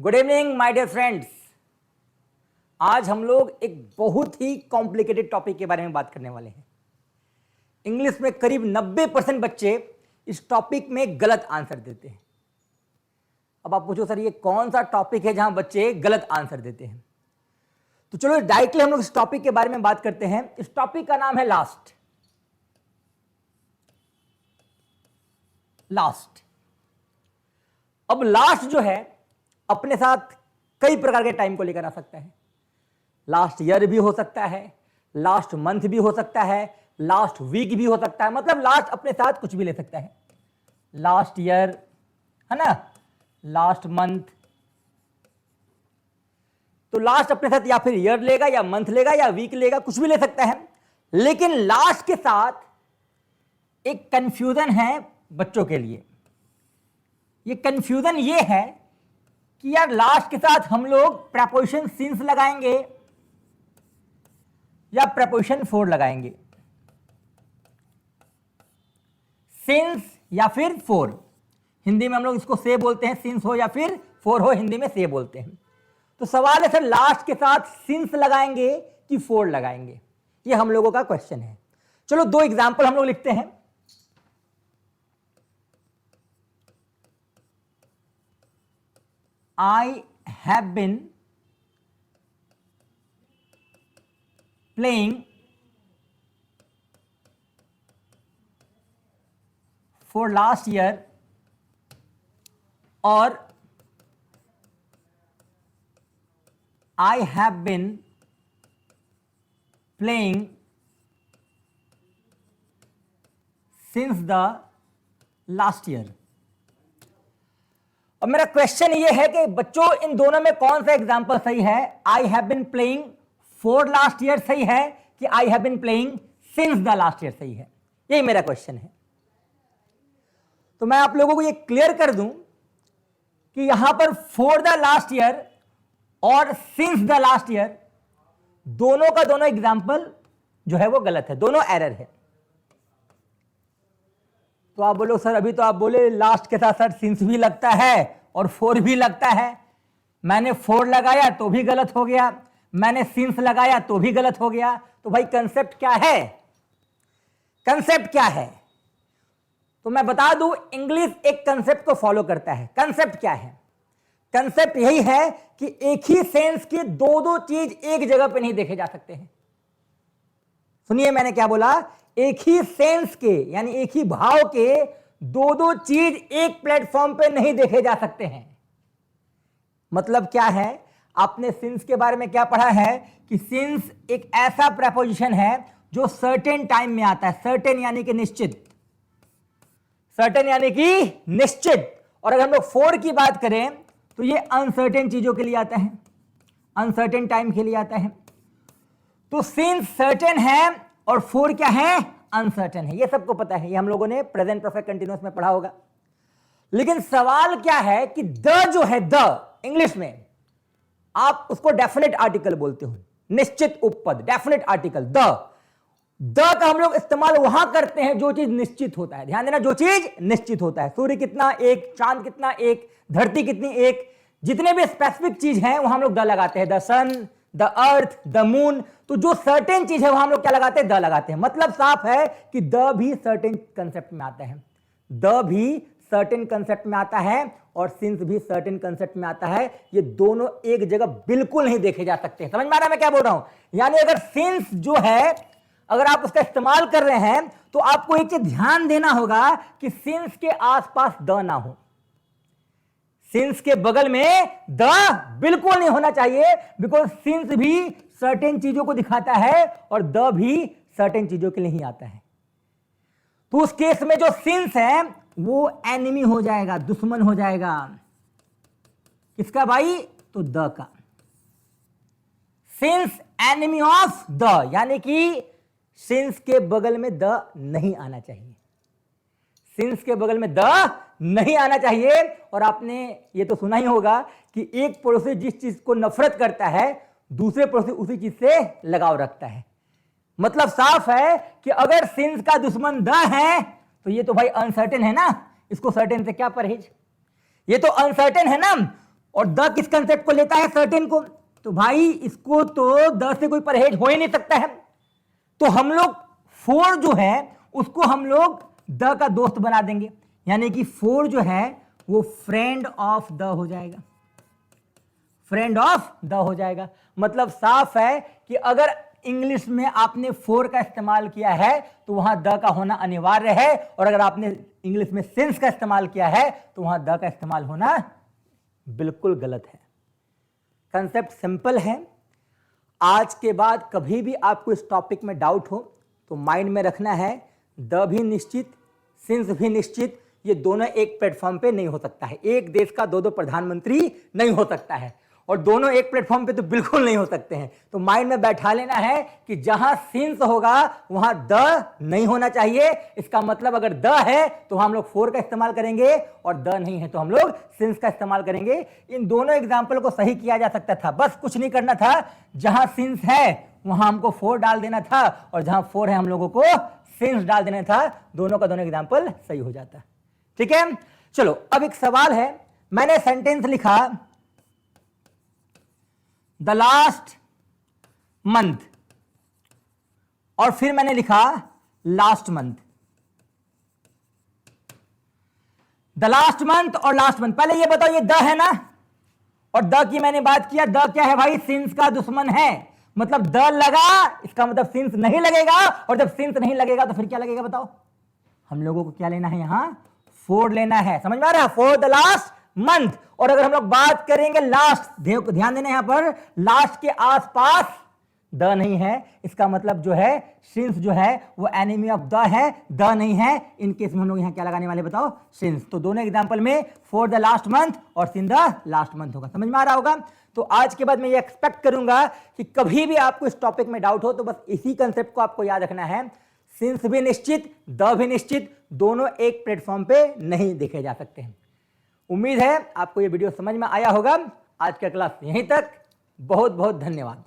Good evening my dear friends. आज हम लोग एक बहुत ही कॉम्प्लिकेटेड टॉपिक के बारे में बात करने वाले हैं। इंग्लिश में करीब 90% बच्चे इस टॉपिक में गलत आंसर देते हैं। अब आप पूछो सर ये कौन सा टॉपिक है जहां बच्चे गलत आंसर देते हैं? तो चलो डायरेक्टली हम लोग इस टॉपिक के बारे में बात करते हैं। इस टॉपिक का नाम है लास्ट। अब लास्ट जो है अपने साथ कई प्रकार के टाइम को लेकर आ सकता है। लास्ट ईयर भी हो सकता है, लास्ट मंथ भी हो सकता है, लास्ट वीक भी हो सकता है। मतलब लास्ट अपने साथ कुछ भी ले सकता है। लास्ट ईयर है ना, लास्ट मंथ। तो लास्ट अपने साथ या फिर ईयर लेगा या मंथ लेगा या वीक लेगा, कुछ भी ले सकता है। लेकिन लास्ट के साथ एक कंफ्यूजन है बच्चों के लिए। ये कंफ्यूजन ये है कि यार लास्ट के साथ हम लोग प्रेपोजिशन सिंस लगाएंगे या प्रेपोजिशन फॉर लगाएंगे। सिंस या फिर फॉर, हिंदी में हम लोग इसको से बोलते हैं, सिंस हो या फिर फॉर हो, हिंदी में से बोलते हैं। तो सवाल है सर लास्ट के साथ सिंस लगाएंगे कि फॉर लगाएंगे, ये हम लोगों का क्वेश्चन है। चलो दो एग्जांपल हम लोग लिखते हैं। I have been playing for last year, और I have been playing since the last year। और मेरा क्वेश्चन ये है कि बच्चों इन दोनों में कौन सा एग्जांपल सही है? I have been playing for last year सही है कि I have been playing since the last year सही है? यही मेरा क्वेश्चन है। तो मैं आप लोगों को ये क्लियर कर दूं कि यहां पर फॉर द लास्ट ईयर और सिंस द लास्ट ईयर दोनों का दोनों एग्जांपल जो है वो गलत है, दोनों एरर है। तो आप बोलो सर अभी तो आप बोले लास्ट के साथ सर सिंस भी लगता है और फोर भी लगता है। मैंने फोर लगाया तो भी गलत हो गया, मैंने सिंस लगाया तो भी गलत हो गया। तो भाई कंसेप्ट क्या है? कंसेप्ट क्या है? तो मैं बता दूं, इंग्लिश एक कंसेप्ट को फॉलो करता है। कंसेप्ट क्या है? कंसेप्ट यही है कि एक ही सेंस के दो दो चीज एक जगह पे नहीं देखे जा सकते हैं। सुनिए मैंने क्या बोला, एक ही सेंस के यानी एक ही भाव के दो दो चीज एक प्लेटफॉर्म पे नहीं देखे जा सकते हैं। मतलब क्या है? आपने सिंस के बारे में क्या पढ़ा है कि सिंस एक ऐसा प्रेपोजिशन है जो सर्टेन टाइम में आता है। सर्टेन यानी कि निश्चित, सर्टेन यानी कि निश्चित। और अगर हम लोग फॉर की बात करें तो ये अनसर्टेन चीजों के लिए आता है, अनसर्टेन टाइम के लिए आता है। तो सिंस सर्टेन है और फॉर क्या है? अनसर्टेन है। ये सबको पता है, ये हम लोगों ने प्रेजेंट परफेक्ट कंटीन्यूअस में पढ़ा होगा। लेकिन सवाल क्या है कि द जो है, द इंग्लिश में आप उसको डेफिनेट आर्टिकल बोलते हो, निश्चित उपपद, डेफिनेट आर्टिकल। द का हम लोग इस्तेमाल वहां करते हैं जो चीज निश्चित होता है। ध्यान देना, जो चीज निश्चित होता है। सूर्य कितना एक, चांद कितना एक, धरती कितनी एक, जितने भी स्पेसिफिक चीज हैं वहां हम लोग द लगाते हैं। The sun, the earth, the moon. तो जो सर्टेन चीज है वहां हम लोग क्या लगाते हैं? द लगाते हैं। मतलब साफ है कि द भी सर्टेन कंसेप्ट में आता है, द भी सर्टेन कंसेप्ट में आता है और सिंस भी सर्टेन कंसेप्ट में आता है। ये दोनों एक जगह बिल्कुल नहीं देखे जा सकते। समझ में आ रहा है मैं क्या बोल रहा हूं? यानी अगर सिंस जो है अगर आप उसका इस्तेमाल कर रहे हैं तो आपको एक चीज ध्यान देना होगा कि सिंस के आसपास द ना हो। सिंस के बगल में द बिल्कुल नहीं होना चाहिए, बिकॉज सिंस भी सर्टेन चीजों को दिखाता है और द भी सर्टेन चीजों के लिए ही आता है। तो उस केस में जो सिंस है वो एनिमी हो जाएगा, दुश्मन हो जाएगा। किसका भाई? तो द का। सिंस एनिमी ऑफ द, यानी कि सिंस के बगल में द नहीं आना चाहिए। सिंस के बगल में द नहीं आना चाहिए। और आपने ये तो सुना ही होगा कि एक पड़ोसी जिस चीज को नफरत करता है दूसरे पड़ोसी उसी चीज से लगाव रखता है। मतलब साफ है कि अगर सिंस का दुश्मन द है तो ये तो भाई अनसर्टेन है ना, इसको सर्टेन से क्या परहेज? ये तो अनसर्टेन है ना, और द किस कंसेप्ट को लेता है, सर्टेन को। तो भाई इसको तो द से कोई परहेज हो ही नहीं सकता है। तो हम लोग फोर जो है उसको हम लोग द का दोस्त बना देंगे, यानी कि फोर जो है वो फ्रेंड ऑफ द हो जाएगा, फ्रेंड ऑफ द हो जाएगा। मतलब साफ है कि अगर इंग्लिश में आपने फोर का इस्तेमाल किया है तो वहां द का होना अनिवार्य है, और अगर आपने इंग्लिश में सिंस का इस्तेमाल किया है तो वहां द का इस्तेमाल होना बिल्कुल गलत है। कंसेप्ट सिंपल है। आज के बाद कभी भी आपको इस टॉपिक में डाउट हो तो माइंड में रखना है, द भी निश्चित, सिंस भी निश्चित, ये दोनों एक प्लेटफॉर्म पे नहीं हो सकता है। एक देश का दो प्रधानमंत्री नहीं हो सकता है, और दोनों एक प्लेटफॉर्म पे तो बिल्कुल नहीं हो सकते हैं। तो माइंड में बैठा लेना है कि जहां सिंस होगा वहां द नहीं होना चाहिए। इसका मतलब अगर द है तो हम लोग फोर का इस्तेमाल करेंगे, और द नहीं है तो हम लोग सिंस का इस्तेमाल करेंगे। इन दोनों एग्जाम्पल को सही किया जा सकता था, बस कुछ नहीं करना था। जहां सिंस है वहां हमको फोर डाल देना था, और जहां फोर है हम लोगों को सिंस डाल देना था। दोनों का दोनों एग्जाम्पल सही हो जाता। ठीक है, चलो अब एक सवाल है। मैंने सेंटेंस लिखा द लास्ट मंथ, और फिर मैंने लिखा last month. The last month और लास्ट मंथ, पहले ये बताओ ये द है ना, और द की मैंने बात किया, द क्या है भाई, सिंस का दुश्मन है। मतलब द लगा इसका मतलब सिंस नहीं लगेगा, और जब सिंस नहीं लगेगा तो फिर क्या लगेगा बताओ। हम लोगों को क्या लेना है, यहां फोर लेना है। समझ में आ रहा है, फॉर द लास्ट मंथ। और अगर हम लोग बात करेंगे लास्ट, ध्यान देना यहां पर, लास्ट के आसपास द नहीं है, इसका मतलब जो है सिंस जो है वो एनिमी ऑफ द है, द नहीं है। इन केस में हम लोग यहां क्या लगाने वाले बताओ, सिंस। तो दोनों एग्जांपल में फॉर द लास्ट मंथ और सिन द लास्ट मंथ होगा। समझ में आ रहा होगा। तो आज के बाद मैं ये एक्सपेक्ट करूंगा कि कभी भी आपको इस टॉपिक में डाउट हो तो बस इसी कंसेप्ट को आपको याद रखना है, सिंस भी निश्चित, द भी निश्चित, दोनों एक प्लेटफॉर्म पे नहीं देखे जा सकते हैं। उम्मीद है आपको ये वीडियो समझ में आया होगा। आज का क्लास यहीं तक, बहुत बहुत धन्यवाद।